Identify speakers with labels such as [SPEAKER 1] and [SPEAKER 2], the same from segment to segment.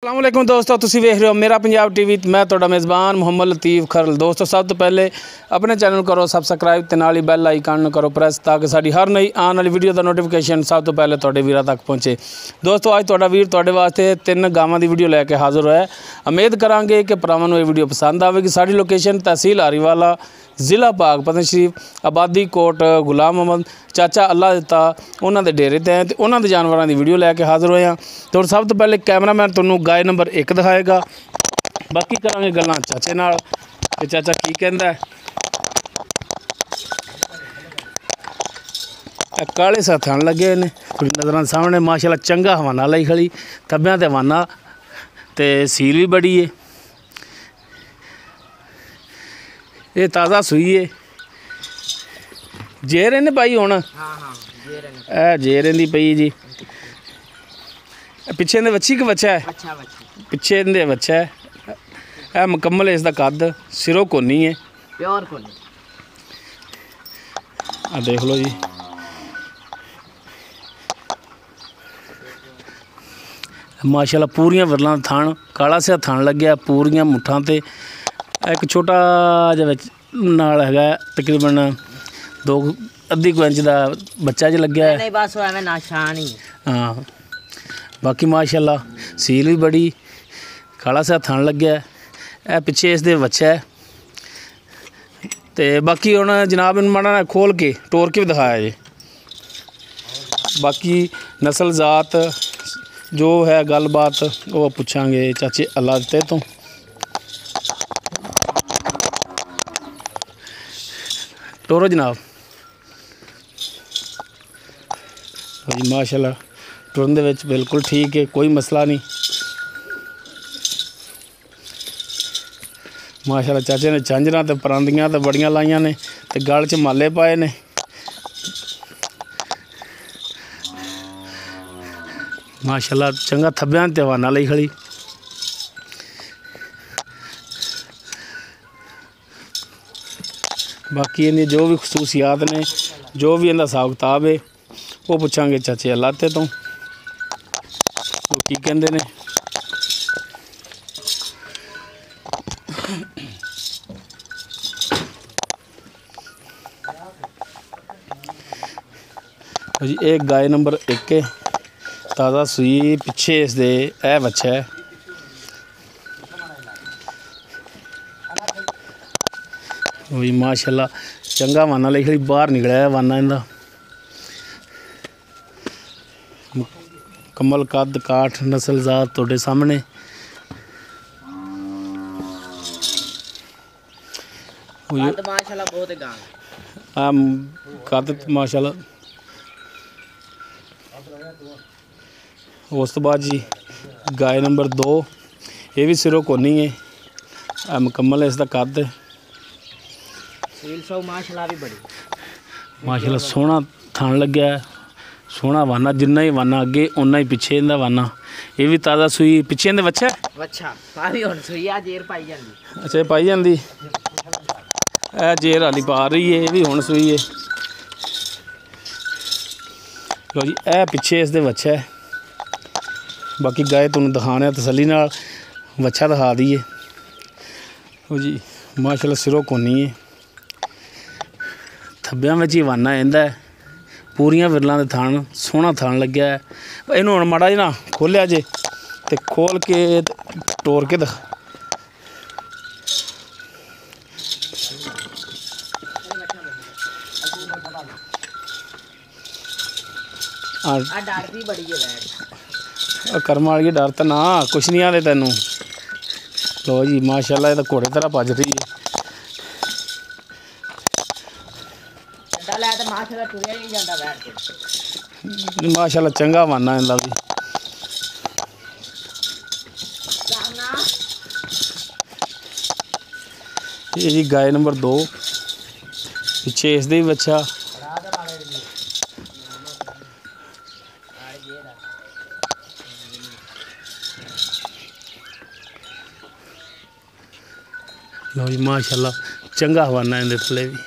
[SPEAKER 1] अस्सलाम वालेकुम दोस्तों, तुसी वेख रहे हो मेरा पंजाब टीवी। मैं तुहाडा मेज़बान मुहम्मद लतीफ़ खरल। दोस्तों सब तो पहले अपने चैनल करो सबसक्राइब ते नाल ही बैल आइकन करो प्रेस ताकि साडी हर नई आने वाली वीडियो का नोटिफिकेशन सब तो पहले तुहाडे वीरां तक पहुँचे। दोस्तों अज तुहाडा वीर तुहाडे वास्ते 3 गावां दी वीडियो लैके हाज़र होया। उम्मीद करांगे कि भरावां नूं ये वीडियो पसंद आवेगी। साडी लोकेशन तहसील हारीवाला, ज़िला पाक पतन शरीफ, आबादी कोट गुलाम मोहम्मद चाचा अल्लाह दिता उन्होंने दे डेरे ते हैं ते उन्होंने दे जानवरों की वीडियो लैके हाज़र होए हैं। तो सब तो पहले कैमरामैन तुहानूं गाय नंबर 1 दिखाएगा, बाकी करांगे गल्लां चाचे नाल ते चाचा की कहंदा है। काले सा थन लगे ने नज़र सामने माशाल्लाह चंगा हवाना लाई खड़ी, थब्बियां ते हवाना ते सील भी बड़ी है। ये ताज़ा सूई है, जेर इन्हें पाई हुण जेर इहदी पई जी। पिछे इहदे वच्छी कि बच्चा है? पिछे इहदे बच्चा है। यह मुकम्मल इसका कद, सिरों कोनी है, प्योर कोनी। देख लो जी, माशाल्लाह पूरियां विरलां थान, काला सिया थान लग्या, पूरियां मुठां ते एक छोटा जिहा नाल हैगा तकरीबन 2 अद्धी इंच का बच्चा जो लग्या है। नहीं बस एवें निशान ही। हाँ बाकी माशाल्लाह सील भी बड़ी, काला सा थान लग्या है। ए पिछे इसदे बच्चा है ते बाकी हुण जनाब इन माड़ा खोल के टोर के भी दिखाया जी। बाकी नस्ल जात जो है गलबात वो पूछांगे चाचे अल्लाह दिते तो। टोरो जनाब जी, माशाल्लाह टुरन दे विच बिल्कुल ठीक है, कोई मसला नहीं। माशाल्लाह चाचे ने झांझरां ते परांदियां ते बड़ियां लाइयां ने ते गल च माले पाए ने। माशाल्लाह चंगा थब्बियां ते हवाना लई खड़ी। बाकी इन्हें जो भी खसूसियात ने, जो भी इनका हिसाब किताब है वो पूछांगे चाचे अल्लाह ते तो वो की कहंदे ने। जी एक गाय नंबर 1 है, ताज़ा सूई, पिछे इसदे ए बच्चा है। वही माशाल्लाह चंगा वाना ले खड़ी, बाहर निकलिया है वाना इनका। मुकम्मल कद काठ नस्ल जात तुहाडे सामने। माशाल्लाह बहुत है कद माशाल्लाह। उस तो बाद जी गाय नंबर 2, ये भी सिरों कोनी है, मुकम्मल है इसका कद। माशाल्लाह भी बड़ी, माशाल्लाह सोहना थान लग्या है, सोहना वाना, जिन्ना ही वाना अगे उन्ना ही पिछे इहदा वाना। ये भी ताज़ा सूई, पिछे इहदे बच्चा अच्छा जेर पाई जांदी। अच्छा पाई जांदी, ए जेर हाली पा रही है, ये भी हुण सूई है। लो जी ए पिछे इसदे बच्चा है। बाकी गाय तुहानूं दिखाने तसल्ली नाल बच्चा दिखा दईए। वो जी माशाल्लाह सिरों कोनी है, थब्बियां विच ही वाना इंदा है, पूरियां विरलां दे थान, सोहना थान लग्या है। इहनूं हुण माड़ा जिहा ना खोलिया जे ते खोल के टोर के दिखा। कर्म वाली डर तो ना कुछ नहीं आते तेनों। लो जी माशाल्लाह ये तो घोड़े तरह भज रही है। माशाल्लाह चंगा वाना इनका भी। ये जी गाय नंबर 2, पिछे इसदे भी बच्चा। लो जी माशाल्लाह चंगा हवाना इनके थले भी।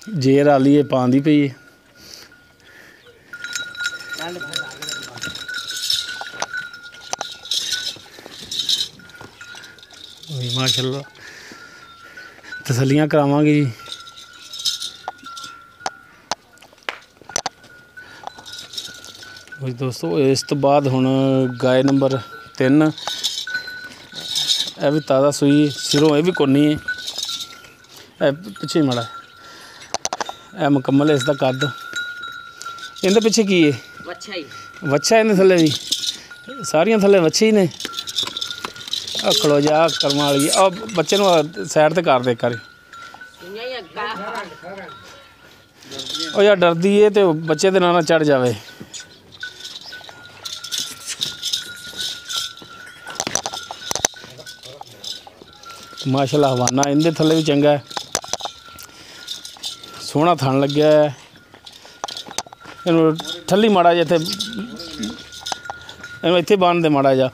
[SPEAKER 1] ਜੇਰ ਆਲੀ ਇਹ ਪਾਉਂਦੀ ਪਈ ਹੈ। ਮਾਸ਼ਾਅੱਲਾ ਤਸੱਲੀਆਂ ਕਰਾਵਾਂਗੇ ਜੀ। ਦੋਸਤੋ ਇਸ ਤੋਂ ਬਾਅਦ ਹੁਣ ਗਾय ਨੰਬਰ 3 ਇਹ ਵੀ ਤਾਜ਼ਾ ਸੂਈ ਸਿਰੋਂ ਇਹ ਵੀ ਕੋਨੀ ਹੈ। ਇਹ ਪਿੱਛੇ ਮਾੜਾ ਇਹ ਮੁਕੰਮਲ ਹੈ ਇਸ ਦਾ ਕੱਦ। ਇਹਦੇ ਪਿੱਛੇ ਕੀ ਹੈ? ਵੱਛਾ ਹੀ ਵੱਛਾ ਇਹਦੇ ਥੱਲੇ ਵੀ ਸਾਰੀਆਂ ਥੱਲੇ ਵੱਛੇ ਹੀ ਨੇ। ਆ ਖਲੋ ਜਾ ਕਰਮਾਂ ਵਾਲੀ ਆ ਬੱਚੇ ਨੂੰ ਸਾਈਡ ਤੇ ਕਰ ਦੇ ਕਰੇ ਉਹ ਯਾਰ ਡਰਦੀ ਏ ਤੇ ਬੱਚੇ ਦੇ ਨਾਲ ਚੜ ਜਾਵੇ। ਮਾਸ਼ਾਅੱਲਾ ਹਵਾਨਾ ਇਹਦੇ ਥੱਲੇ ਵੀ ਚੰਗਾ ਹੈ, ਸੋਹਣਾ ਥਣ ਲੱਗਿਆ ਹੈ। ਇਹਨੂੰ ਠੱਲੀ ਮਾੜਾ ਜਿਹਾ ਇੱਥੇ ਇਹਨੂੰ ਇੱਥੇ ਬੰਨ੍ਹ ਦੇ ਮਾੜਾ ਜਿਹਾ।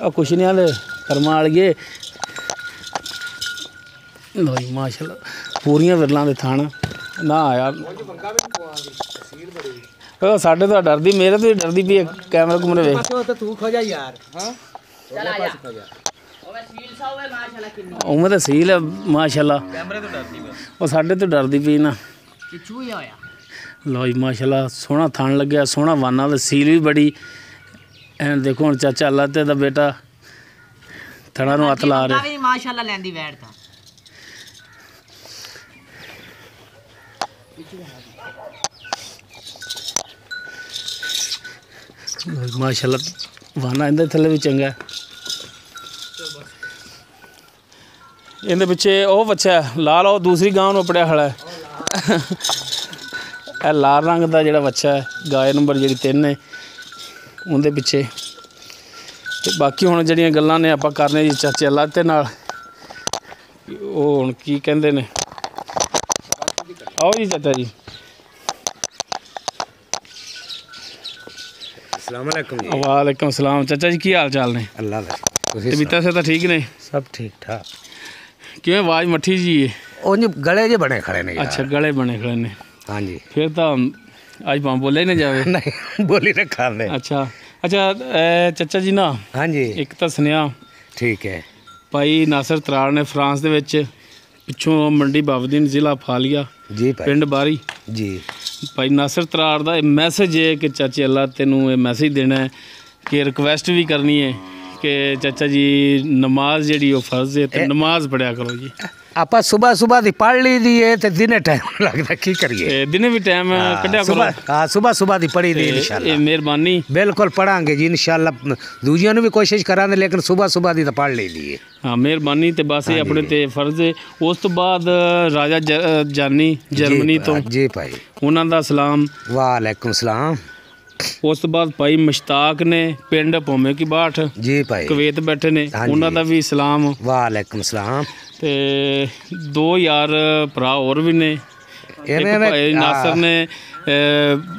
[SPEAKER 1] ਆ ਕੁਛ ਨਹੀਂ ਹਾਲੇ ਕਰਮਾਂ ਵਾਲੀਏ। ਲੋ ਜੀ ਮਾਸ਼ਾਅੱਲਾ ਪੂਰੀਆਂ ਵਿਰਲਾਂ ਦੇ ਥਣ ਨਾ ਆਇਆ। ਉਹ ਸਾਡੇ ਤੋਂ ਡਰਦੀ, ਮੇਰੇ ਤੋਂ ਡਰਦੀ ਵੀ ਕੈਮਰਾ ਘੁੰਮਣੇ ਵੇਖ।
[SPEAKER 2] ਤੂੰ ਖੋ ਜਾ ਯਾਰ। ਹਾਂ
[SPEAKER 1] ਉਮਰ ਤਾਂ ਸੀਲ ਹੈ ਮਾਸ਼ਾਅੱਲਾ।
[SPEAKER 2] ਕੈਮਰੇ ਤੋਂ ਡਰਦੀ ਬਸ,
[SPEAKER 1] ਉਹ ਸਾਡੇ ਤੋਂ ਡਰਦੀ ਪਈ ਨਾ।
[SPEAKER 2] ਚੂਹਿਆ ਹੋਇਆ।
[SPEAKER 1] ਲੋ ਜੀ ਮਾਸ਼ਾਅੱਲਾ ਸੋਹਣਾ ਥਣ ਲੱਗਿਆ, ਸੋਹਣਾ ਵਾਨਾ ਤੇ ਸੀਲ ਵੀ ਬੜੀ। ਐਂ ਦੇਖੋ ਹੁਣ ਚਾਚਾ ਅੱਲਾ ਤੇ ਦਾ ਬੇਟਾ ਥਣਾ ਨੂੰ ਹੱਥ ਲਾ ਰਿਹਾ।
[SPEAKER 2] ਮਾਸ਼ਾਅੱਲਾ ਲੈਂਦੀ ਵੈੜ ਤਾਂ
[SPEAKER 1] ਮਾਸ਼ਾਅੱਲਾ ਵਾਨਾ ਇਹਦੇ ਥੱਲੇ ਵੀ ਚੰਗਾ। ਇਹਦੇ ਪਿੱਛੇ ਉਹ ਬੱਚਾ ਲਾਲ, ਉਹ ਦੂਸਰੀ ਗਾਂ ਨੂੰ ਪੜਿਆ ਖੜਾ ਹੈ। ਇਹ ਲਾਲ ਰੰਗ ਦਾ ਜਿਹੜਾ ਬੱਚਾ ਹੈ ਗਾय ਨੰਬਰ ਜਿਹੜੀ 3 ਹੈ ਉਹਦੇ ਪਿੱਛੇ। ਤੇ ਬਾਕੀ ਹੁਣ ਜਿਹੜੀਆਂ ਗੱਲਾਂ ਨੇ ਆਪਾਂ ਕਰਨੇ ਜੀ ਚਾਚੇ ਅੱਲਾ ਤੇ ਨਾਲ। ਉਹ ਹੁਣ ਕੀ ਕਹਿੰਦੇ ਨੇ, ਆਓ ਜੀ ਚਾਚਾ ਜੀ।
[SPEAKER 2] अस्सलाम वालेकुम जी।
[SPEAKER 1] वालेकुम सलाम चाचा जी, की हाल चाल ने?
[SPEAKER 2] अल्लाह दा
[SPEAKER 1] तबीयत से तो ठीक ने?
[SPEAKER 2] सब ठीक ठाक।
[SPEAKER 1] किवें आवाज़ मट्ठी जी है?
[SPEAKER 2] उंज गले जे बने खड़े ने यार।
[SPEAKER 1] अच्छा गले बने खड़े ने।
[SPEAKER 2] हाँ जी।
[SPEAKER 1] फिर तो आज पाँव बोले ही ना जावे।
[SPEAKER 2] नहीं बोली रखा ने।
[SPEAKER 1] अच्छा अच्छा चाचा जी ना,
[SPEAKER 2] हाँ जी
[SPEAKER 1] एक तो सुनिया
[SPEAKER 2] ठीक है
[SPEAKER 1] भाई नासिर तराड़ ने फ्रांस दे विच पिछों मंडी बाबदीन जिला फालिया
[SPEAKER 2] जी भाई
[SPEAKER 1] पिंड बारी
[SPEAKER 2] जी।
[SPEAKER 1] भाई नासिर तराड़ दा मैसेज है कि चाचे अल्लाह तेनू ये मैसेज देना है कि रिक्वेस्ट भी करनी है कि चाचा जी नमाज जी फर्ज है तो नमाज पढ़िया करो जी।
[SPEAKER 2] ਆਪਾਂ ਸੁਬਾ ਸੁਬਾ ਦੀ ਪੜ੍ਹ ਲਈ ਦੀ ਏ ਤੇ ਦਿਨੇ ਟਾਈਮ ਲੱਗਦਾ ਕੀ ਕਰੀਏ।
[SPEAKER 1] ਦਿਨੇ ਵੀ ਟਾਈਮ ਕੱਢਿਆ ਕਰੋ।
[SPEAKER 2] ਹਾਂ ਸੁਬਾ ਸੁਬਾ ਦੀ ਪੜ੍ਹੀ ਦੀ ਇਨਸ਼ਾਅੱਲਾ।
[SPEAKER 1] ਇਹ ਮਿਹਰਬਾਨੀ
[SPEAKER 2] ਬਿਲਕੁਲ ਪੜਾਂਗੇ ਜੀ ਇਨਸ਼ਾਅੱਲਾ। ਦੂਜਿਆਂ ਨੂੰ ਵੀ ਕੋਸ਼ਿਸ਼ ਕਰਾਂਗੇ ਲੇਕਿਨ ਸੁਬਾ ਸੁਬਾ ਦੀ ਤਾਂ ਪੜ੍ਹ ਲਈ ਦੀ ਏ।
[SPEAKER 1] ਹਾਂ ਮਿਹਰਬਾਨੀ। ਤੇ ਬਸ ਇਹ ਆਪਣੇ ਤੇ ਫਰਜ਼ ਹੈ। ਉਸ ਤੋਂ ਬਾਅਦ ਰਾਜਾ ਜਾਨੀ ਜਰਮਨੀ ਤੋਂ
[SPEAKER 2] ਜੀ ਭਾਈ
[SPEAKER 1] ਉਹਨਾਂ ਦਾ ਸਲਾਮ।
[SPEAKER 2] ਵਾਲੇਕੁਮ ਸਲਾਮ।
[SPEAKER 1] ਉਸ ਤੋਂ ਬਾਅਦ ਭਾਈ ਮੁਸ਼ਤਾਕ ਨੇ ਪਿੰਡ ਭੋਮੇ ਕੀ ਬਾਠ
[SPEAKER 2] ਜੀ ਭਾਈ
[SPEAKER 1] ਕੁਵੈਤ ਬੈਠੇ ਨੇ, ਉਹਨਾਂ ਦਾ ਵੀ ਸਲਾਮ।
[SPEAKER 2] ਵਾਲੇਕੁਮ ਸਲਾਮ।
[SPEAKER 1] ਤੇ 2000 ਭਰਾ ਹੋਰ ਵੀ ਨੇ। ਇੱਕ ਭਾਈ ਨਾਸਰ ਨੇ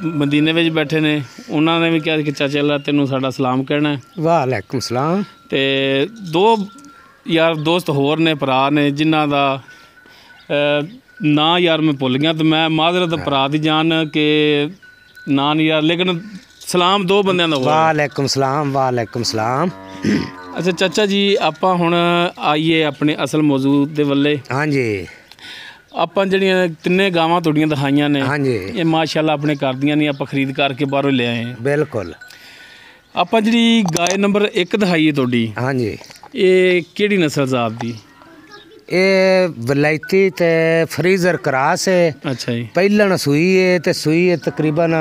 [SPEAKER 1] ਮਦੀਨੇ ਵਿੱਚ ਬੈਠੇ ਨੇ, ਉਹਨਾਂ ਨੇ ਵੀ ਕਿਹਾ ਕਿ ਚਾਚਾ ਅੱਲਾ ਤੈਨੂੰ ਸਾਡਾ ਸਲਾਮ ਕਹਿਣਾ।
[SPEAKER 2] ਵਾਲੇਕੁਮ ਸਲਾਮ।
[SPEAKER 1] ਤੇ 2 ਯਾਰ ਦੋਸਤ ਹੋਰ ਨੇ, ਭਰਾ ਨੇ, ਜਿਨ੍ਹਾਂ ਦਾ ਨਾਂ ਯਾਰ ਮੈਂ ਭੁੱਲ ਗਿਆ ਤੇ ਮੈਂ ਮਾਜ਼ਰਤ ਭਰਾ ਦੀ ਜਾਨ ਕਿ ਨਾਂ ਨਹੀਂ ਯਾਰ, ਲੇਕਿਨ ਸਲਾਮ 2 ਬੰਦਿਆਂ ਦਾ ਹੋਰ।
[SPEAKER 2] ਵਾਲੇਕੁਮ ਸਲਾਮ। ਵਾਲੇਕੁਮ ਸਲਾਮ।
[SPEAKER 1] ਅੱਛਾ ਚਾਚਾ ਜੀ ਆਪਾਂ ਹੁਣ ਆਈਏ ਆਪਣੇ ਅਸਲ ਮੌਜੂ ਦੇ ਵੱਲੇ।
[SPEAKER 2] ਹਾਂਜੀ
[SPEAKER 1] ਆਪਾਂ ਜਿਹੜੀਆਂ 3 ਗਾਵਾਂ ਤੁਹਾਡੀਆਂ ਦਿਖਾਈਆਂ ਨੇ
[SPEAKER 2] ਹਾਂਜੀ
[SPEAKER 1] ਇਹ ਮਾਸ਼ਾਅੱਲਾ ਆਪਣੇ ਘਰ ਦੀਆਂ ਨਹੀਂ, ਆਪਾਂ ਖਰੀਦ ਕਰਕੇ ਬਾਹਰੋਂ ਲੈ ਆਏ ਹਾਂ।
[SPEAKER 2] ਬਿਲਕੁਲ।
[SPEAKER 1] ਆਪਾਂ ਜਿਹੜੀ ਗਾय ਨੰਬਰ 1 ਦਿਖਾਈ ਹੈ ਤੁਹਾਡੀ,
[SPEAKER 2] ਹਾਂਜੀ
[SPEAKER 1] ਇਹ ਕਿਹੜੀ ਨਸਲ ਜ਼ਾਤ ਦੀ?
[SPEAKER 2] ਇਹ ਵਲਾਇਤੀ ਤੇ ਫਰੀਜ਼ਰ ਕਰਾਸ ਹੈ।
[SPEAKER 1] ਅੱਛਾ ਜੀ।
[SPEAKER 2] ਪਹਿਲਣ ਸੂਈ ਹੈ ਤੇ ਸੂਈ ਹੈ ਤਕਰੀਬਨ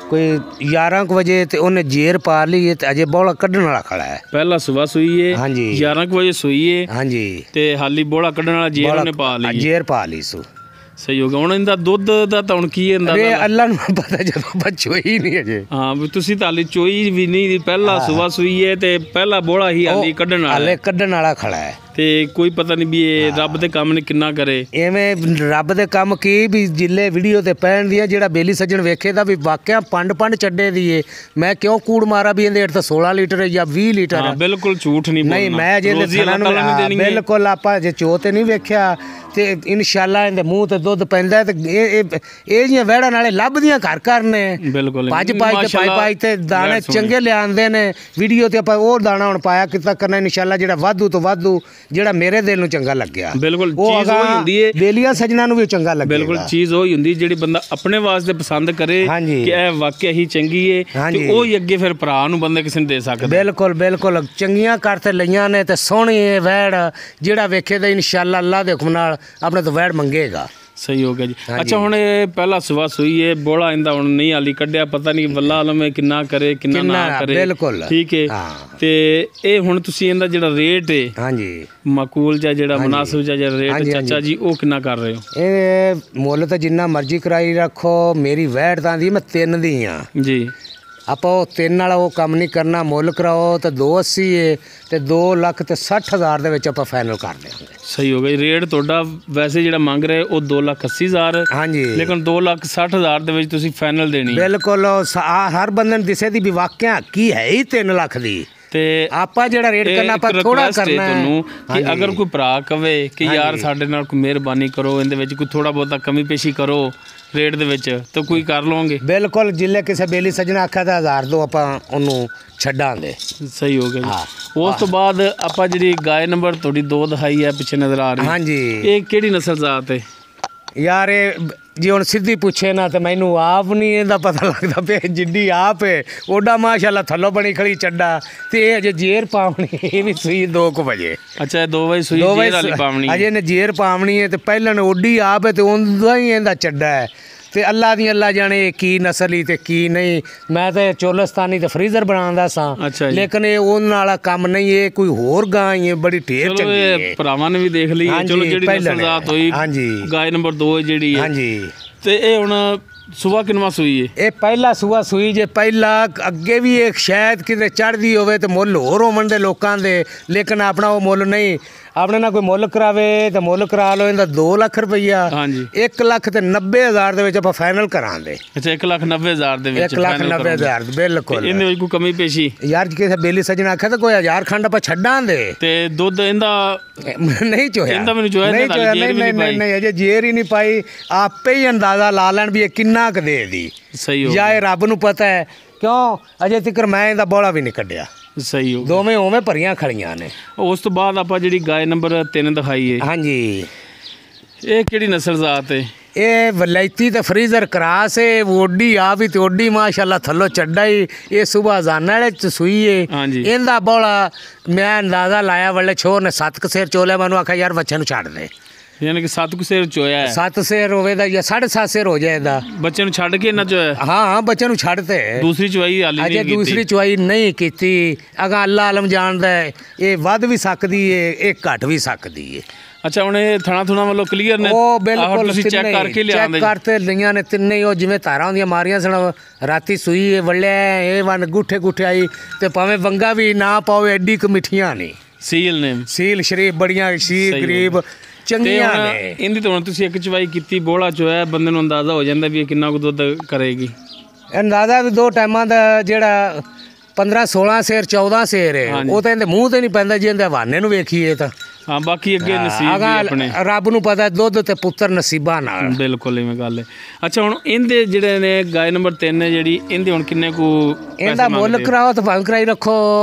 [SPEAKER 2] ਕੋਈ 11 ਵਜੇ ਤੇ ਉਹਨੇ ਜੇਰ ਪਾ ਲਈ ਹੈ ਤੇ ਅਜੇ ਬੋਲਾ ਕੱਢਣ ਵਾਲਾ ਖੜਾ ਹੈ।
[SPEAKER 1] ਪਹਿਲਾ ਸਵੇਰ ਸੂਈ ਹੈ।
[SPEAKER 2] ਹਾਂਜੀ
[SPEAKER 1] 11 ਵਜੇ ਸੂਈ ਹੈ।
[SPEAKER 2] ਹਾਂਜੀ
[SPEAKER 1] ਤੇ ਹਾਲੀ ਬੋਲਾ ਕੱਢਣ ਵਾਲਾ ਜੇਰ ਉਹਨੇ ਪਾ ਲਈ।
[SPEAKER 2] ਜੇਰ ਪਾ ਲਈ ਸੂ।
[SPEAKER 1] ਸਹੀ ਹੋ ਗਿਆ। ਹੁਣ ਇਹਦਾ ਦੁੱਧ ਦਾ ਤਾਂ ਹੁਣ ਕੀ ਹੁੰਦਾ?
[SPEAKER 2] ਅਰੇ ਅੱਲਾ ਨੂੰ ਪਤਾ, ਜਦੋਂ ਬੱਚੋ ਹੀ ਨਹੀਂ ਅਜੇ।
[SPEAKER 1] ਹਾਂ ਵੀ ਤੁਸੀਂ ਤਾਂ ਹਾਲੀ ਚੋਈ ਵੀ ਨਹੀਂ, ਪਹਿਲਾ ਸਵੇਰ ਸੂਈ ਹੈ ਤੇ ਪਹਿਲਾ ਬੋਲਾ ਹੀ ਹਾਲੀ ਕੱਢਣ ਵਾਲਾ।
[SPEAKER 2] ਹਾਲੇ ਕੱਢਣ ਵਾਲਾ ਖੜਾ ਹੈ।
[SPEAKER 1] ਤੇ ਕੋਈ ਪਤਾ ਨਹੀਂ ਵੀ ਇਹ ਰੱਬ ਦੇ ਕੰਮ ਨੇ ਕਿੰਨਾ ਕਰੇ।
[SPEAKER 2] ਐਵੇਂ ਰੱਬ ਦੇ ਕੰਮ ਕੀ ਵੀ ਜਿੱਲੇ ਵੀਡੀਓ ਤੇ ਪੈਣ ਦੀਆਂ ਜਿਹੜਾ ਬੇਲੀ ਸੱਜਣ ਵੇਖੇਦਾ ਵੀ ਵਾਕਿਆ ਪੰਡ ਚੱਡੇ ਦੀ ਏ। ਮੈਂ ਕਿਉਂ ਕੂੜ ਮਾਰਾ ਵੀ ਇਹਦੇ ਤਾਂ 16 ਲੀਟਰ ਜਾਂ 20 ਲੀਟਰ
[SPEAKER 1] ਹਾਂ ਬਿਲਕੁਲ ਝੂਠ ਨਹੀਂ ਬੋਲਣਾ।
[SPEAKER 2] ਨਹੀਂ ਮੈਂ ਜੇ ਬਿਲਕੁਲ ਆਪਾਂ ਜੇ ਚੋ ਤੇ ਨਹੀਂ ਵੇਖਿਆ ਤੇ ਇਨਸ਼ਾਅੱਲਾ ਇਹਦੇ ਮੂੰਹ ਤੇ ਦੁੱਧ ਪੈਂਦਾ ਤੇ ਇਹ ਜੀਆਂ ਵਹਿੜਾਂ ਨਾਲੇ ਲੱਭਦੀਆਂ ਘਰ ਨੇ
[SPEAKER 1] ਬਿਲਕੁਲ
[SPEAKER 2] ਭੱਜ ਪਾਈ ਤੇ ਦਾਣੇ ਚੰਗੇ ਲਿਆਂਦੇ ਨੇ। ਵੀਡੀਓ ਤੇ ਆਪਾਂ ਉਹ ਦਾਣਾ ਹੁਣ ਪਾਇਆ ਕਿਤਾ ਕਰਨਾ ਇਨਸ਼ਾਅੱਲਾ ਜਿਹੜਾ ਵਾਧੂ ਤੋਂ ਵਾਧੂ ਜਿਹੜਾ ਮੇਰੇ ਦਿਲ ਨੂੰ ਚੰਗਾ ਲੱਗਿਆ।
[SPEAKER 1] ਬਿਲਕੁਲ ਚੀਜ਼ ਉਹ ਹੁੰਦੀ ਏ
[SPEAKER 2] ਬੇਲੀਆਂ ਸੱਜਣਾ ਨੂੰ ਵੀ ਚੰਗਾ ਲੱਗੇਗਾ।
[SPEAKER 1] ਬਿਲਕੁਲ ਚੀਜ਼ ਉਹ ਹੀ ਹੁੰਦੀ ਜਿਹੜੀ ਬੰਦਾ ਆਪਣੇ ਵਾਸਤੇ ਪਸੰਦ ਕਰੇ ਕਿ ਇਹ ਵਾਕਿਆ ਹੀ ਚੰਗੀ ਏ ਤੇ ਉਹ ਹੀ ਅੱਗੇ ਫਿਰ ਭਰਾ ਨੂੰ ਬੰਦੇ ਕਿਸੇ ਨੂੰ ਦੇ ਸਕਦਾ।
[SPEAKER 2] ਬਿਲਕੁਲ ਚੰਗੀਆਂ ਕਰ ਤੇ ਲਈਆਂ ਨੇ ਤੇ ਸੋਹਣੀ ਏ ਵੈੜ ਜਿਹੜਾ ਵੇਖੇ ਤਾਂ ਇਨਸ਼ਾਅੱਲਾ ਅੱਲਾ ਦੇ ਹੁਕਮ ਨਾਲ ਆਪਣੇ ਤੋਂ ਵੈੜ ਮੰਗੇਗਾ।
[SPEAKER 1] ਸਹੀ ਹੋ ਗਿਆ ਜੀ। ਅੱਛਾ ਹੁਣ ਇਹ ਪਹਿਲਾ ਸਵਾ ਸੂਈ ਹੈ ਬੋਲਾ ਇਹਦਾ ਹੁਣ ਨਹੀਂ ਹਾਲੀ ਕੱਢਿਆ ਪਤਾ ਨਹੀਂ ਵੱਲਾ ਆਲਮ ਕਿੰਨਾ ਕਰੇ ਕਿੰਨਾ ਨਾ ਕਰੇ।
[SPEAKER 2] ਬਿਲਕੁਲ
[SPEAKER 1] ਠੀਕ ਹੈ ਤੇ ਇਹ ਹੁਣ ਤੁਸੀਂ ਇਹਦਾ ਜਿਹੜਾ ਰੇਟ ਹੈ
[SPEAKER 2] ਹਾਂਜੀ
[SPEAKER 1] ਮਾਕੂਲ ਜਾਂ ਜਿਹੜਾ ਮੁਨਾਸਿਬ ਜਾਂ ਜਿਹੜਾ ਰੇਟ ਚਾਚਾ ਜੀ ਉਹ ਕਿੰਨਾ ਕਰ ਰਹੇ ਹੋ?
[SPEAKER 2] ਇਹ ਮੁੱਲ ਤਾਂ ਜਿੰਨਾ ਮਰਜ਼ੀ ਕਰਾਈ ਰੱਖੋ ਮੇਰੀ ਵੈੜ ਤਾਂ ਦੀ ਮੈਂ 3 ਦੀ ਆ ਜੀ। ਆਪਾਂ ਉਹ 3 ਵਾਲਾ ਉਹ ਕੰਮ ਨਹੀਂ ਕਰਨਾ। ਮੁੱਲ ਕਰਾਓ ਤਾਂ 280 ਹੈ ਤੇ 2,60,000 ਦੇ ਵਿੱਚ ਆਪਾਂ ਫਾਈਨਲ ਕਰ ਦਿਆਂਗੇ। ਸਹੀ ਹੋ ਗਿਆ। ਰੇਟ ਤੁਹਾਡਾ ਵੈਸੇ ਜਿਹੜਾ ਮੰਗ ਰਹੇ ਉਹ 2,80,000 ਹਾਂਜੀ ਲੇਕਿਨ 2,60,000 ਦੇ ਵਿੱਚ ਤੁਸੀਂ ਫਾਈਨਲ ਦੇਣੀ। ਬਿਲਕੁਲ ਹਰ ਬੰਦੇ ਨੂੰ ਦਿਸੇ ਦੀ ਵੀ ਵਾਕਿਆ ਕੀ ਹੈ ਹੀ 3 ਲੱਖ ਦੀ ਤੇ ਆਪਾਂ ਜਿਹੜਾ ਰੇਟ ਕਰਨਾ ਆਪਾਂ ਥੋੜਾ ਕਰਨਾ ਹੈ ਤੁਹਾਨੂੰ ਕਿ ਅਗਰ ਕੋਈ ਭਰਾ ਕਵੇ ਕਿ ਯਾਰ ਸਾਡੇ ਨਾਲ ਕੋਈ ਮਿਹਰਬਾਨੀ ਕਰੋ ਇਹਦੇ ਵਿੱਚ ਕੋਈ ਥੋੜਾ ਬਹੁਤਾ ਕਮੀ ਪੇਸ਼ੀ ਕਰੋ ਰੇਟ ਦੇ ਵਿੱਚ ਤਾਂ ਕੋਈ ਕਰ ਲਵਾਂਗੇ। ਬਿਲਕੁਲ ਜਿੱਲੇ ਕਿਸੇ ਬੇਲੀ ਸੱਜਣਾ ਆਖਿਆ ਤਾਂ 1000 ਦੋ ਆਪਾਂ ਉਹਨੂੰ ਛੱਡਾਂਗੇ। ਸਹੀ ਹੋ ਗਿਆ ਜੀ। ਉਸ ਤੋਂ ਬਾਅਦ ਆਪਾਂ ਜਿਹੜੀ ਗਾਇ ਨੰਬਰ ਤੁਹਾਡੀ 2 ਦਿਖਾਈ ਹੈ ਪਿੱਛੇ ਨਜ਼ਰ ਆ ਰਹੀ ਹਾਂਜੀ ਇਹ ਕਿਹੜੀ ਨਸਲ ਜ਼ਾਤ ਹੈ ਯਾਰ? ਇਹ ਜੇ ਹੁਣ ਸਿੱਧੀ ਪੁੱਛੇ ਨਾ ਤੇ ਮੈਨੂੰ ਆਪ ਨਹੀਂ ਇਹਦਾ ਪਤਾ ਲੱਗਦਾ ਪਿਆ ਜਿੱਡੀ ਆਪ ਹੈ ਓਡਾ ਮਾਸ਼ਾਅੱਲਾ ਥੱਲੋਂ ਬਣੀ ਖੜੀ ਚੱਡਾ ਤੇ ਇਹ ਅਜੇ ਜੇਰ ਪਾਵਣੀ ਇਹ ਵੀ ਸੂਈ 2 ਵਜੇ। ਅੱਛਾ 2 ਵਜੇ ਸੂਈ ਜੇਰ ਵਾਲੀ ਪਾਵਣੀ ਅਜੇ ਨੇ ਜੇਰ ਪਾਵਣੀ ਹੈ ਤੇ ਪਹਿਲਾਂ ਓਡੀ ਆਪ ਹੈ ਤੇ ਉਹਦਾ ਹੀ ਇਹਦਾ ਚੱਡਾ ਹੈ ਤੇ ਅੱਲਾ ਜਾਣੇ ਕੀ ਨਸਲੀ ਤੇ ਕੀ ਨਹੀਂ। ਮੈਂ ਤੇ ਚੋਲਸਤਾਨੀ ਤੇ ਫਰੀਜ਼ਰ ਬਣਾਉਂਦਾ ਸਾਂ ਲੇਕਿਨ ਇਹ ਉਹਨਾਂ ਵਾਲਾ ਕੰਮ ਨਹੀਂ। ਇਹ ਕੋਈ ਹੋਰ ਗਾਂ ਹੀ ਹੈ ਬੜੀ ਢੇਰ ਚੰਗੀ ਹੈ। ਭਰਾਵਾਂ ਨੇ ਵੀ ਦੇਖ ਲਈ ਚਲੋ ਜਿਹੜੀ ਨਸਲ ਜ਼ਾਤ ਹੋਈ ਗਾਇ ਨੰਬਰ 2 ਜਿਹੜੀ ਹੈ ਹਾਂਜੀ ਤੇ ਇਹ ਹੁਣ ਸੁਬਾ ਕਿੰਨਵਾ ਸੂਈ ਹੈ? ਇਹ ਪਹਿਲਾ ਸੂਆ ਸੂਈ ਜੇ ਪਹਿਲਾ ਅੱਗੇ ਵੀ ਇੱਕ ਸ਼ਾਇਦ ਕਿਤੇ ਚੜ੍ਹਦੀ ਹੋਵੇ ਤੇ ਮੁੱਲ ਹੋਰ ਹੋਵਣ ਦੇ ਲੋਕਾਂ ਦੇ ਲੇਕਿਨ ਆਪਣਾ ਉਹ ਮੁੱਲ ਨਹੀਂ। ਆਪਣੇ ਨਾਲ ਕੋਈ ਮੁੱਲ ਕਰਾਵੇ ਤਾਂ ਮੁੱਲ ਕਰਾ ਲਓ ਇਹਦਾ 2 ਲੱਖ ਰੁਪਈਆ 1,90,000 ਦੇ ਵਿੱਚ ਆਪਾਂ ਫਾਈਨਲ ਕਰਾਂਗੇ। ਅੱਛਾ 1,90,000 ਦੇ ਵਿੱਚ 1,90,000 ਬਿਲਕੁਲ। ਇਹਦੇ ਵਿੱਚ ਕੋਈ ਕਮੀ ਪੇਸ਼ੀ ਯਾਰ ਕਿਸੇ ਬੇਲੀ ਸੱਜਣਾ ਆਖਿਆ ਤਾਂ ਕੋਈ 1000 ਖੰਡ ਆਪਾਂ ਛੱਡਾਂਗੇ ਤੇ ਦੁੱਧ ਇਹਦਾ ਨਹੀਂ ਚੋਇਆ ਇਹਦਾ ਮੈਨੂੰ ਚੋਇਆ ਨਹੀਂ ਅਜੇ ਜੇਰ ਹੀ ਨਹੀਂ ਪਾਈ। ਆਪੇ ਹੀ ਅੰਦਾਜ਼ਾ ਲਾ ਲੈਣ ਵੀ ਇਹ ਕਿੰਨਾ ਕੁ ਦੇ ਦੀ। ਸਹੀ ਹੋ ਜਾਂ ਇਹ ਰੱਬ ਨੂੰ ਪਤਾ ਹੈ ਕਿਉਂ ਅਜੇ ਤੱਕ ਮੈਂ ਇਹਦਾ ਬੋਲਾ ਵੀ ਨਹੀਂ ਕੱਢਿਆ। ਸਹੀ ਹੋ ਦੋਵੇਂ ਉਵੇਂ ਭਰੀਆਂ ਖੜੀਆਂ ਨੇ। ਉਸ ਤੋਂ ਬਾਅਦ ਆਪਾਂ ਜਿਹੜੀ ਗਾਇ ਨੰਬਰ 3 ਦਿਖਾਈ ਹੈ ਹਾਂਜੀ ਇਹ ਕਿਹੜੀ ਨਸਲ ਜ਼ਾਤ ਹੈ? ਇਹ ਵਲੈਤੀ ਤੇ ਫਰੀਜ਼ਰ ਕਰਾਸ ਹੈ ਓਡੀ ਆ ਵੀ ਤੇ ਓਡੀ ਮਾਸ਼ਾਅੱਲਾ ਥੱਲੋਂ ਚੱਡਾ ਹੀ। ਇਹ ਸੁਬਹ ਜ਼ਾਨਾ ਵਾਲੇ ਚ ਸੂਈ ਹੈ ਇਹਦਾ ਬੋਲਾ ਮੈਂ ਅੰਦਾਜ਼ਾ ਲਾਇਆ ਵਾਲੇ ਛੋਰ ਨੇ 7 ਸੇਰ ਚੋਲਿਆ। ਮੈਨੂੰ ਆਖਿਆ ਯਾਰ ਬੱਚੇ ਨੂੰ ਛੱਡ ਦੇ ਯਾਨੀ ਕਿ 7 ਸੇਰ ਚੋਇਆ ਹੈ 7 ਸੇਰ ਹੋਵੇ ਦਾ ਜਾਂ 7.5 ਸੇਰ ਹੋ ਜਾਏਦਾ ਬੱਚੇ ਨੂੰ ਛੱਡ ਕੇ ਇਹਨਾਂ ਚੋਇਆ। ਹਾਂ ਬੱਚੇ ਨੂੰ ਛੱਡ ਤੇ ਦੂਸਰੀ ਚੁਆਈ ਹਾਲੇ ਨਹੀਂ ਕੀਤੀ। ਦੂਸਰੀ ਚੁਆਈ ਨਹੀਂ ਕੀਤੀ ਅਗਾ ਅੱਲਾ ਆਲਮ ਜਾਣਦਾ ਇਹ ਵੱਧ ਵੀ ਸਕਦੀ ਹੈ ਇਹ ਘਟ ਵੀ ਸਕਦੀ ਹੈ। ਅੱਛਾ ਹੁਣ ਇਹ ਥਣਾ ਥੁਣਾ ਵੱਲੋਂ ਕਲੀਅਰ ਨੇ ਉਹ ਬਿਲਕੁਲ ਤੁਸੀਂ ਚੈੱਕ ਕਰਕੇ ਲਿਆਉਂਦੇ ਚੈੱਕ ਕਰਤੇ ਲਈਆਂ ਨੇ ਤਿੰਨੇ ਹੀ ਉਹ ਜਿਵੇਂ ਧਾਰਾਂ ਹੁੰਦੀਆਂ ਮਾਰੀਆਂ ਸਨ ਰਾਤੀ ਸੂਈ ਇਹ ਵੱਲਿਆ ਇਹ ਵਨ ਗੁੱਠੇ ਆਈ ਤੇ ਭਾਵੇਂ ਵੰਗਾ ਵੀ ਨਾ ਪਾਵੇ ਐਡੀ ਕੁ ਮਿੱਠੀਆਂ ਨਹੀਂ ਸੀਲ ਨੇ ਸੀਲ ਸ਼ਰੀਫ ਬੜੀਆਂ ਸੀਲ ਗਰੀਬ ਚੰਗੀਆਂ ਨੇ। ਇਹਦੀ ਤਾਂ ਹੁਣ ਤੁਸੀਂ ਇੱਕ ਚਵਾਈ ਕੀਤੀ ਬੋਲਾ ਚੋਇਆ ਬੰਦੇ ਨੂੰ ਅੰਦਾਜ਼ਾ ਹੋ ਜਾਂਦਾ ਵੀ ਇਹ ਕਿੰਨਾ ਕੁ ਦੁੱਧ ਕਰੇਗੀ। ਅੰਦਾਜ਼ਾ ਵੀ 2 ਟਾਈਮਾਂ ਦਾ ਜਿਹੜਾ 15-16 ਸੇਰ 14 ਸੇਰ ਹੈ ਉਹ ਤਾਂ ਇਹਦੇ ਮੂੰਹ ਤੇ ਨਹੀਂ ਪੈਂਦਾ ਜੇ ਇਹਦੇ ਹਵਾਨੇ ਨੂੰ ਵੇਖੀਏ ਤਾਂ ਹਾਂ ਬਾਕੀ ਅੱਗੇ ਨਸੀਬ ਵੀ ਆਪਣੇ ਰੱਬ ਨੂੰ ਪਤਾ ਦੁੱਧ ਤੇ ਪੁੱਤਰ ਨਸੀਬਾਂ ਨਾਲ ਬਿਲਕੁਲ ਇਵੇਂ ਗੱਲ ਹੈ। ਅੱਛਾ ਹੁਣ ਇਹਦੇ ਜਿਹੜੇ ਨੇ ਗਾਇ ਨੰਬਰ 3 ਹੈ ਜਿਹੜੀ ਇਹਦੇ ਹੁਣ ਕਿੰਨੇ ਕੁ ਇਹਦਾ ਮੁੱਲ ਕਰਾਓ ਤਾਂ ਭਾਵੇਂ ਕਰਾਈ ਰੱਖੋ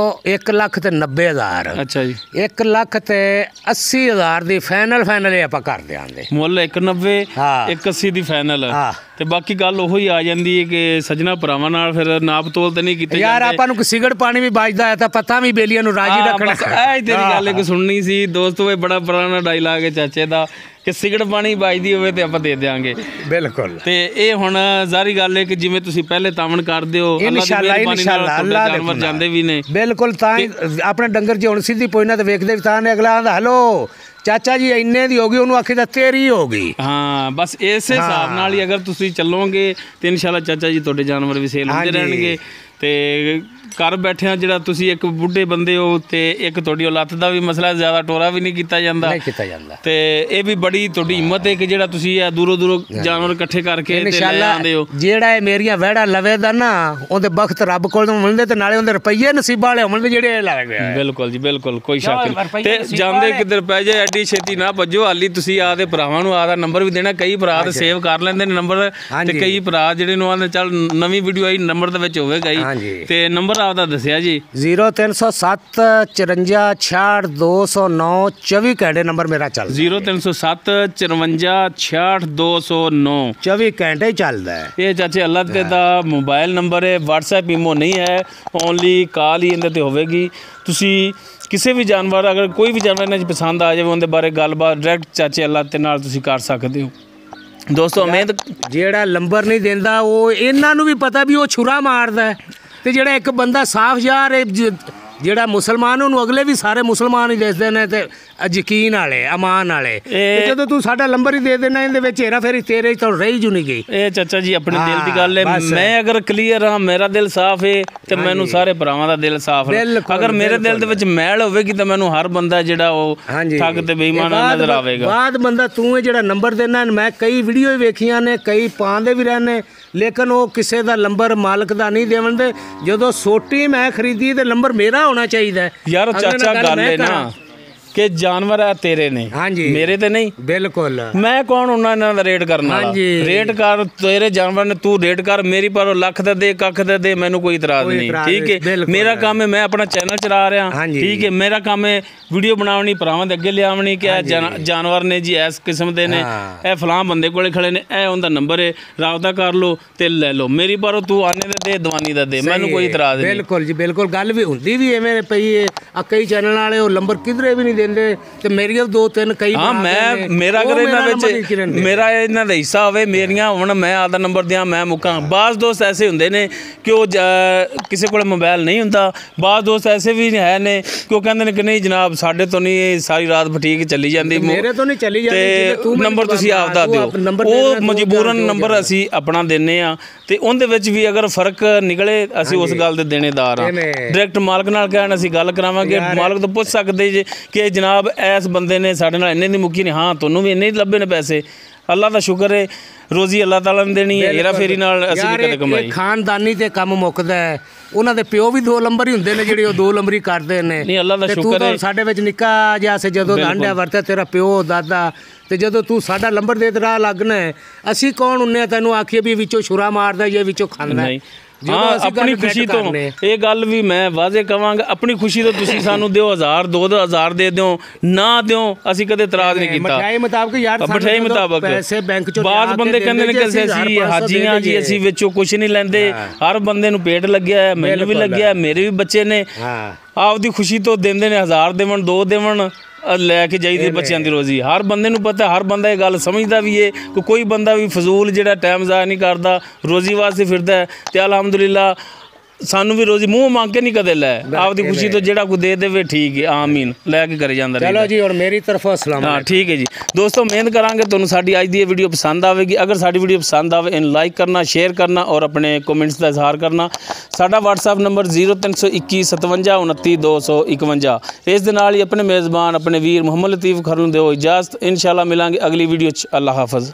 [SPEAKER 2] 1,90,000। ਅੱਛਾ ਜੀ 1,80,000 ਦੀ ਫਾਈਨਲ ਇਹ ਆਪਾਂ ਕਰ ਦਿਆਂਗੇ। ਮੁੱਲ 1,90 1,80 ਦੀ ਫਾਈਨਲ ਤੇ ਬਾਕੀ ਗੱਲ ਉਹੀ ਆ ਜਾਂਦੀ ਹੈ ਕਿ ਸੱਜਣਾ ਭਰਾਵਾਂ ਨਾਲ ਫਿਰ ਨਾਪ ਤੋਲ ਤੇ ਨਹੀਂ ਕੀਤੇ ਯਾਰ ਆਪਾਂ ਨੂੰ ਸਿਗੜ ਪਾਣੀ ਵੀ ਵੱਜਦਾ ਹੈ ਤਾਂ ਪਤਾ ਵੀ ਬੇਲੀਆਂ ਨੂੰ ਰਾਜੀ ਰੱਖਣਾ। ਇਹ ਤੇਰੀ ਗੱਲ ਇੱਕ ਸੁਣਨੀ ਸੀ ਦੋਸਤੋ ਇਹ ਬੜਾ ਪੁਰਾਣਾ ਡਾਇਲਾਗ ਹੈ ਚਾਚੇ ਦਾ ਕਿ ਸਿਗੜ ਪਾਣੀ ਵੱਜਦੀ ਹੋਵੇ ਤੇ ਆਪਾਂ ਦੇ ਦਿਆਂਗੇ ਬਿਲਕੁਲ। ਤੇ ਇਹ ਹੁਣ ਜ਼ਾਰੀ ਗੱਲ ਹੈ ਕਿ ਜਿਵੇਂ ਤੁਸੀਂ ਪਹਿਲੇ ਤਾਵਣ ਕਰਦੇ ਹੋ ਇਨਸ਼ਾਅੱਲਾ ਅੱਲਾ ਜਾਨਵਰ ਜਾਂਦੇ ਵੀ ਨੇ ਬਿਲਕੁਲ ਤਾਂ ਆਪਣੇ ਡੰਗਰ ਜੇ ਹੁਣ ਸਿੱਧੀ ਪੋਇਨਾ ਤੇ ਵੇਖਦੇ ਵੀ ਤਾਂ ਨੇ ਅਗਲਾ ਆਂਦਾ ਹੈਲੋ ਚਾਚਾ ਜੀ ਇੰਨੇ ਦੀ ਹੋ ਗਈ ਉਹਨੂੰ ਆਖੀ ਤਾਂ ਤੇਰੀ ਹੋ ਗਈ। ਹਾਂ ਬਸ ਇਸੇ ਹਿਸਾਬ ਨਾਲ ਹੀ ਅਗਰ ਤੁਸੀਂ ਚੱਲੋਗੇ ਤੇ ਇਨਸ਼ਾਅੱਲਾ ਚਾਚਾ ਜੀ ਤੁਹਾਡੇ ਜਾਨਵਰ ਵੀ ਸੇਲ ਹੁੰਦੇ ਰਹਿਣਗੇ ਤੇ
[SPEAKER 1] ਘਰ ਬੈਠਿਆਂ ਜਿਹੜਾ ਤੁਸੀਂ ਇੱਕ ਬੁੱਢੇ ਬੰਦੇ ਹੋ ਤੇ ਇੱਕ ਤੁਹਾਡੀ ਔਲਾਦ ਦਾ ਵੀ ਮਸਲਾ, ਜ਼ਿਆਦਾ ਟੋਰਾ ਵੀ ਨਹੀਂ ਕੀਤਾ ਜਾਂਦਾ ਤੇ ਇਹ ਵੀ ਬੜੀ ਤੁਹਾਡੀ ਹਿੰਮਤ ਹੈ ਕਿ ਜਿਹੜਾ ਤੁਸੀਂ ਇਹ ਦੂਰੋਂ ਜਾਨਵਰ ਇਕੱਠੇ ਕਰਕੇ ਤੇ ਲੈ ਆਉਂਦੇ ਹੋ।
[SPEAKER 2] ਜਿਹੜਾ ਇਹ ਮੇਰੀਆਂ ਵਹਿੜਾ ਲਵੇ ਦਾ ਨਾ ਉਹਦੇ ਬਖਤ ਰੱਬ ਕੋਲੋਂ ਮਿਲਦੇ ਤੇ ਨਾਲੇ ਉਹਦੇ ਰੁਪਈਏ ਨਸੀਬਾਂ ਵਾਲੇ ਹੋਣਗੇ ਜਿਹੜੇ ਇਹ ਲੱਗ ਗਏ।
[SPEAKER 1] ਬਿਲਕੁਲ ਜੀ ਬਿਲਕੁਲ, ਕੋਈ ਸ਼ੱਕ ਨਹੀਂ। ਤੇ ਜਾਂਦੇ ਕਿੱਧਰ ਪੈ ਜਾਏ, ਐਡੀ ਛੇਤੀ ਨਾ ਭੱਜੋ। ਹਾਲੀ ਤੁਸੀਂ ਆਪਦੇ ਭਰਾਵਾਂ ਨੂੰ ਆਪਦਾ ਨੰਬਰ ਵੀ ਦੇਣਾ। ਕਈ ਭਰਾ ਤੇ ਸੇਵ ਕਰ ਲੈਂਦੇ ਨੇ ਨੰਬਰ ਤੇ ਕਈ ਭਰਾ ਜਿਹੜੇ ਨੂੰ ਆਂਦੇ ਚੱਲ ਨਵੀਂ ਵੀਡੀਓ ਆਈ ਨੰਬਰ ਦੇ ਵਿੱਚ ਹੋਵੇਗਾ ਹੀ। ਤੇ ਨੰਬਰ ਆਪਦਾ ਦੱਸਿਆ ਜੀ
[SPEAKER 2] 0307 54 66 209 24 ਘੰਟੇ ਨੰਬਰ ਮੇਰਾ ਚੱਲਦਾ।
[SPEAKER 1] 0307 54 66 209
[SPEAKER 2] 24 ਘੰਟੇ ਚੱਲਦਾ ਹੈ।
[SPEAKER 1] ਇਹ ਚਾਚੇ ਅੱਲਾ ਤੇ ਦਾ ਮੋਬਾਈਲ ਨੰਬਰ ਹੈ, WhatsApp ਈਮੋ ਨਹੀਂ ਹੈ, ਓਨਲੀ ਕਾਲ ਹੀ ਇਹਦੇ ਤੇ ਹੋਵੇਗੀ। ਤੁਸੀਂ ਕਿਸੇ ਵੀ ਜਾਨਵਰ ਅਗਰ ਕੋਈ ਵੀ ਜਾਨਵਰ ਇਹਨਾਂ 'ਚ ਪਸੰਦ ਆ ਜਾਵੇ ਉਹਦੇ ਬਾਰੇ ਗੱਲਬਾਤ ਡਾਇਰੈਕਟ ਚਾਚੇ ਅੱਲਾ ਤੇ ਨਾਲ ਤੁਸੀਂ ਕਰ ਸਕਦੇ ਹੋ। ਦੋਸਤੋ ਉਮੀਦ
[SPEAKER 2] ਜਿਹੜਾ ਨੰਬਰ ਨਹੀਂ ਦਿੰਦਾ ਉਹ ਇਹਨਾਂ ਨੂੰ ਵੀ ਪਤਾ ਵੀ ਉਹ ਛੁਰਾ ਮਾਰਦਾ ਤੇ ਜਿਹੜਾ ਇੱਕ ਬੰਦਾ ਸਾਫ਼ ਯਾਰ ਜਿਹੜਾ ਮੁਸਲਮਾਨ ਉਹਨੂੰ ਅਗਲੇ ਵੀ ਸਾਰੇ ਮੁਸਲਮਾਨ ਹੀ ਦੱਸਦੇ ਨੇ ਤੇ ਯਕੀਨ ਵਾਲੇ ਅਮਾਨ ਵਾਲੇ। ਜਦੋਂ ਤੂੰ ਸਾਡਾ ਨੰਬਰ ਹੀ ਦੇ ਦੇਣਾ ਇਹਦੇ ਵਿੱਚ ਹੇਰਾ ਫੇਰੀ ਤੇਰੇ ਤੋਂ ਰਹੀ ਜੂ ਨਹੀਂ ਗਈ।
[SPEAKER 1] ਇਹ ਚਾਚਾ ਜੀ ਆਪਣੇ ਦਿਲ ਦੀ ਗੱਲ ਹੈ। ਮੈਂ ਅਗਰ ਕਲੀਅਰ ਹਾਂ, ਮੇਰਾ ਦਿਲ ਸਾਫ਼ ਹੈ ਤੇ ਮੈਨੂੰ ਸਾਰੇ ਭਰਾਵਾਂ ਦਾ ਦਿਲ ਸਾਫ਼ ਹੈ। ਅਗਰ ਮੇਰੇ ਦਿਲ ਦੇ ਵਿੱਚ ਮੈਲ ਹੋਵੇਗੀ ਤਾਂ ਮੈਨੂੰ ਹਰ ਬੰਦਾ ਜਿਹੜਾ ਉਹ ਠੱਗ ਤੇ ਬੇਈਮਾਨ ਨਜ਼ਰ ਆਵੇਗਾ।
[SPEAKER 2] ਬਾਅਦ ਬੰਦਾ ਤੂੰ ਇਹ ਜਿਹੜਾ ਨੰਬਰ ਦੇਣਾ, ਮੈਂ ਕਈ ਵੀਡੀਓ ਵੇਖੀਆਂ ਨੇ, ਕਈ ਪਾਉਂਦੇ ਵੀ ਰਹਿੰਦੇ, ਲੇਕਿਨ ਉਹ ਕਿਸੇ ਦਾ ਨੰਬਰ ਮਾਲਕ ਦਾ ਨਹੀਂ ਦੇਵਣਦੇ। ਜਦੋਂ ਸੋਟੀ ਮੈਂ ਖਰੀਦੀ ਤੇ ਨੰਬਰ ਮੇਰਾ ਹੋਣਾ ਚਾਹੀਦਾ
[SPEAKER 1] ਯਾਰ। ਚਾਚਾ ਗੱਲ ਹੈ ਨਾ ਕਿ ਜਾਨਵਰ ਆ ਤੇਰੇ ਨੇ, ਮੇਰੇ ਤੇ ਨਹੀਂ।
[SPEAKER 2] ਬਿਲਕੁਲ
[SPEAKER 1] ਮੈਂ ਕੌਣ ਉਹਨਾਂ ਇਹਨਾਂ ਦਾ ਰੇਟ ਕਰਨ ਵਾਲਾ? ਰੇਟ ਕਰ ਤੇਰੇ ਜਾਨਵਰ ਨੇ, ਤੂੰ ਰੇਟ ਕਰ। ਮੇਰੀ ਪਰ ਲੱਖ ਦਾ ਦੇ ਕੱਖ ਦਾ ਦੇ, ਮੈਨੂੰ ਕੋਈ ਇਤਰਾਜ਼ ਨਹੀਂ। ਠੀਕ ਹੈ, ਮੇਰਾ ਕੰਮ ਹੈ, ਮੈਂ ਆਪਣਾ ਚੈਨਲ ਚਲਾ ਰਿਹਾ। ਠੀਕ ਹੈ, ਮੇਰਾ ਕੰਮ ਹੈ ਵੀਡੀਓ ਬਣਾਉਣੀ, ਭਰਾਵਾਂ ਦੇ ਅੱਗੇ ਲਿਆਉਣੀ ਕਿ ਇਹ ਜਾਨਵਰ ਨੇ ਜੀ ਇਸ ਕਿਸਮ ਦੇ ਨੇ, ਇਹ ਫਲਾਂ ਬੰਦੇ ਕੋਲੇ ਖੜੇ ਨੇ, ਇਹ ਉਹਦਾ ਨੰਬਰ ਹੈ, ਰਾਬਤਾ ਕਰ ਲਓ ਤੇ ਲੈ ਲਓ। ਮੇਰੀ ਪਰ ਤੂੰ ਆਨੇ ਦੇ ਦਵਾਨੀ ਦਾ ਦੇ, ਮੈਨੂੰ ਕੋਈ ਇਤਰਾਜ਼ ਨਹੀਂ।
[SPEAKER 2] ਬਿਲਕੁਲ ਜੀ ਬਿਲਕੁਲ, ਗੱਲ ਵੀ ਹੁੰਦੀ ਵੀ ਐਵੇਂ ਪਈ ਹੈ। ਕਈ ਚੈਨਲ ਵਾਲੇ ਉਹ ਨੰਬਰ ਕਿਧਰੇ ਵੀ ਨਹੀਂ ਦਿੰਦੇ ਤੇ ਮੇਰੀਆਂ 2-3 ਕਈ
[SPEAKER 1] ਮੇਰਾ ਅਗਰ ਇਹਨਾਂ ਵਿੱਚ ਮੇਰਾ ਇਹਨਾਂ ਦਾ ਹਿੱਸਾ ਹੋਵੇ, ਮੇਰੀਆਂ ਹੁਣ ਮੈਂ ਆਪਦਾ ਨੰਬਰ ਦਿਆਂ ਮੈਂ ਮੁੱਕਾਂ। ਬਾਜ਼ ਦੋਸਤ ਐਸੇ ਹੁੰਦੇ ਨੇ ਕਿ ਉਹ ਕਿਸੇ ਕੋਲ ਮੋਬਾਈਲ ਨਹੀਂ ਹੁੰਦਾ। ਬਾਜ਼ ਦੋਸਤ ਐਸੇ ਵੀ ਹੈ ਨੇ ਕਿ ਉਹ ਕਹਿੰਦੇ ਨੇ ਕਿ ਨਹੀਂ ਜਨਾਬ ਸਾਡੇ ਤੋਂ ਨਹੀਂ, ਸਾਰੀ ਰਾਤ ਬੁਟੀਕ ਚੱਲੀ ਜਾਂਦੀ,
[SPEAKER 2] ਮੇਰੇ ਤੋਂ ਨਹੀਂ ਚੱਲੀ ਜਾਂਦੀ
[SPEAKER 1] ਤੇ ਨੰਬਰ ਤੁਸੀਂ ਆਪਦਾ ਦਿਓ। ਉਹ ਮਜਬੂਰਨ ਨੰਬਰ ਅਸੀਂ ਆਪਣਾ ਦਿੰਨੇ ਆ ਤੇ ਉਹਦੇ ਵਿੱਚ ਵੀ ਅਗਰ ਫਰਕ ਨਿਕਲੇ ਅਸੀਂ ਉਸ ਗੱਲ ਦੇ ਦੇਣੇਦਾਰ ਹਾਂ। ਡਾਇਰੈਕਟ ਮਾਲਕ ਨਾਲ ਕਹਿਣ ਅਸੀਂ ਗੱਲ ਕਰਾਵਾਂਗੇ, ਮਾਲਕ ਤੋਂ ਪੁੱਛ ਸਕਦੇ ਜੇ ਕਿ ਜਨਾਬ ਇਸ ਬੰਦੇ ਨੇ ਸਾਡੇ ਨਾਲ ਇੰਨੇ ਦੀ ਮੁੱਕੀ ਨੇ, ਹਾਂ ਤੁਹਾਨੂੰ ਵੀ ਇੰਨੇ ਹੀ ਲੱਭੇ ਨੇ ਪੈਸੇ। ਅੱਲਾ ਦਾ ਸ਼ੁਕਰ ਹੈ, ਰੋਜ਼ੀ ਅੱਲਾ ਤਾਲਾ ਨੇ ਦੇਣੀ ਹੈ, ਹੇਰਾ ਫੇਰੀ ਨਾਲ ਅਸੀਂ ਵੀ ਕਦੇ ਕਮਾਈ।
[SPEAKER 2] ਖਾਨਦਾਨੀ ਤੇ ਕੰਮ ਮੁੱਕਦਾ ਹੈ, ਉਹਨਾਂ ਦੇ ਪਿਓ ਵੀ 2 ਨੰਬਰ ਹੀ ਹੁੰਦੇ ਨੇ ਜਿਹੜੇ ਉਹ 2 ਨੰਬਰੀ ਕਰਦੇ ਨੇ।
[SPEAKER 1] ਨਹੀਂ ਅੱਲਾ ਦਾ ਸ਼ੁਕਰ ਹੈ।
[SPEAKER 2] ਸਾਡੇ ਵਿੱਚ ਨਿੱਕਾ ਜਿਹਾ ਸੀ ਜਦੋਂ ਲਾਂਡਿਆ ਵਰਤਿਆ ਤੇਰਾ ਪਿਓ ਦਾਦਾ, ਤੇ ਜਦੋਂ ਤੂੰ ਸਾਡਾ ਨੰਬਰ ਦੇ ਤੇ ਰਾਹ ਲੱਗਣਾ, ਅਸੀਂ ਕੌਣ ਹੁੰਨੇ ਆ ਤੈਨੂੰ ਆਖੀਏ ਵੀ ਵਿੱਚੋਂ ਛੁਰਾ ਮਾਰਦਾ ਜਾਂ ਵਿੱਚੋਂ ਖਾਂਦਾ।
[SPEAKER 1] ਹਾਂ ਆਪਣੀ ਖੁਸ਼ੀ ਤੋਂ ਇਹ ਗੱਲ ਵੀ ਮੈਂ ਵਾਜ਼ੇ ਕਵਾਂਗਾ, ਆਪਣੀ ਖੁਸ਼ੀ ਤੋਂ ਤੁਸੀਂ ਸਾਨੂੰ ਦਿਓ 1000 2000 ਦੇ ਦਿਓ, ਨਾ ਦਿਓ ਅਸੀਂ ਕਦੇ ਇਤਰਾਜ਼ ਨਹੀਂ ਕੀਤਾ।
[SPEAKER 2] ਮਠਿਆਈ ਮੁਤਾਬਕ ਯਾਰ
[SPEAKER 1] ਮਠਿਆਈ ਮੁਤਾਬਕ
[SPEAKER 2] ਪੈਸੇ ਬੈਂਕ ਚੋਂ
[SPEAKER 1] ਬਾਅਦ ਬੰਦੇ ਕਹਿੰਦੇ ਨੇ ਕਿ ਅਸੀਂ ਹਾਜੀਆਂ ਜੀ ਅਸੀਂ ਵਿੱਚੋਂ ਕੁਝ ਨਹੀਂ ਲੈਂਦੇ। ਹਰ ਬੰਦੇ ਨੂੰ ਪੇਟ ਲੱਗਿਆ ਹੈ, ਮੈਨੂੰ ਵੀ ਲੱਗਿਆ, ਮੇਰੇ ਵੀ ਬੱਚੇ ਨੇ, ਆਪਦੀ ਖੁਸ਼ੀ ਤੋਂ ਦਿੰਦੇ ਨੇ। 1000 ਦੇਵਣ 2 ਦੇਵਣ ਲੈ ਕੇ ਜਾਈਦੀ ਬੱਚਿਆਂ ਦੀ ਰੋਜ਼ੀ। ਹਰ ਬੰਦੇ ਨੂੰ ਪਤਾ, ਹਰ ਬੰਦਾ ਇਹ ਗੱਲ ਸਮਝਦਾ ਵੀ ਹੈ ਕਿ ਕੋਈ ਬੰਦਾ ਵੀ ਫਜ਼ੂਲ ਜਿਹੜਾ ਟਾਈਮ ਜ਼ਾਇਆ ਨਹੀਂ ਕਰਦਾ, ਰੋਜ਼ੀ ਵਾਸਤੇ ਫਿਰਦਾ ਤੇ ਅਲਹਮਦੁਲਿਲਾ ਸਾਨੂੰ ਵੀ ਰੋਜ਼ੀ ਮੂੰਹ ਮੰਗ ਕੇ ਨਹੀਂ ਕਦੇ ਲੈ, ਆਪਦੀ ਖੁਸ਼ੀ ਤੋਂ ਜਿਹੜਾ ਕੋਈ ਦੇ ਦੇਵੇ ਠੀਕ ਹੈ, ਆਮੀਨ ਲੈ ਕੇ ਕਰੇ ਜਾਂਦਾ।
[SPEAKER 2] ਚਲੋ ਜੀ, ਔਰ ਮੇਰੀ ਤਰਫੋਂ ਅਸਲਾਮ।
[SPEAKER 1] ਹਾਂ ਠੀਕ ਹੈ ਜੀ ਦੋਸਤੋ, ਮਿਹਨਤ ਕਰਾਂਗੇ ਤੁਹਾਨੂੰ ਸਾਡੀ ਅੱਜ ਦੀ ਇਹ ਵੀਡੀਓ ਪਸੰਦ ਆਵੇਗੀ। ਅਗਰ ਸਾਡੀ ਵੀਡੀਓ ਪਸੰਦ ਆਵੇ ਇਹਨੂੰ ਲਾਈਕ ਕਰਨਾ, ਸ਼ੇਅਰ ਕਰਨਾ ਔਰ ਆਪਣੇ ਕਮੈਂਟਸ ਦਾ ਇਜ਼ਹਾਰ ਕਰਨਾ। ਸਾਡਾ WhatsApp ਨੰਬਰ 0321 57 29 251। ਇਸ ਦੇ ਨਾਲ ਹੀ ਆਪਣੇ ਮੇਜ਼ਬਾਨ ਆਪਣੇ ਵੀਰ ਮੁਹੰਮਦ ਲਤੀਫ ਖਰ ਨੂੰ ਦਿਓ ਇਜਾਜ਼ਤ। ਇਨਸ਼ਾਅੱਲਾ ਮਿਲਾਂਗੇ ਅਗਲੀ ਵੀਡੀਓ 'ਚ। ਅੱਲਾ ਹਾਫਿਜ਼।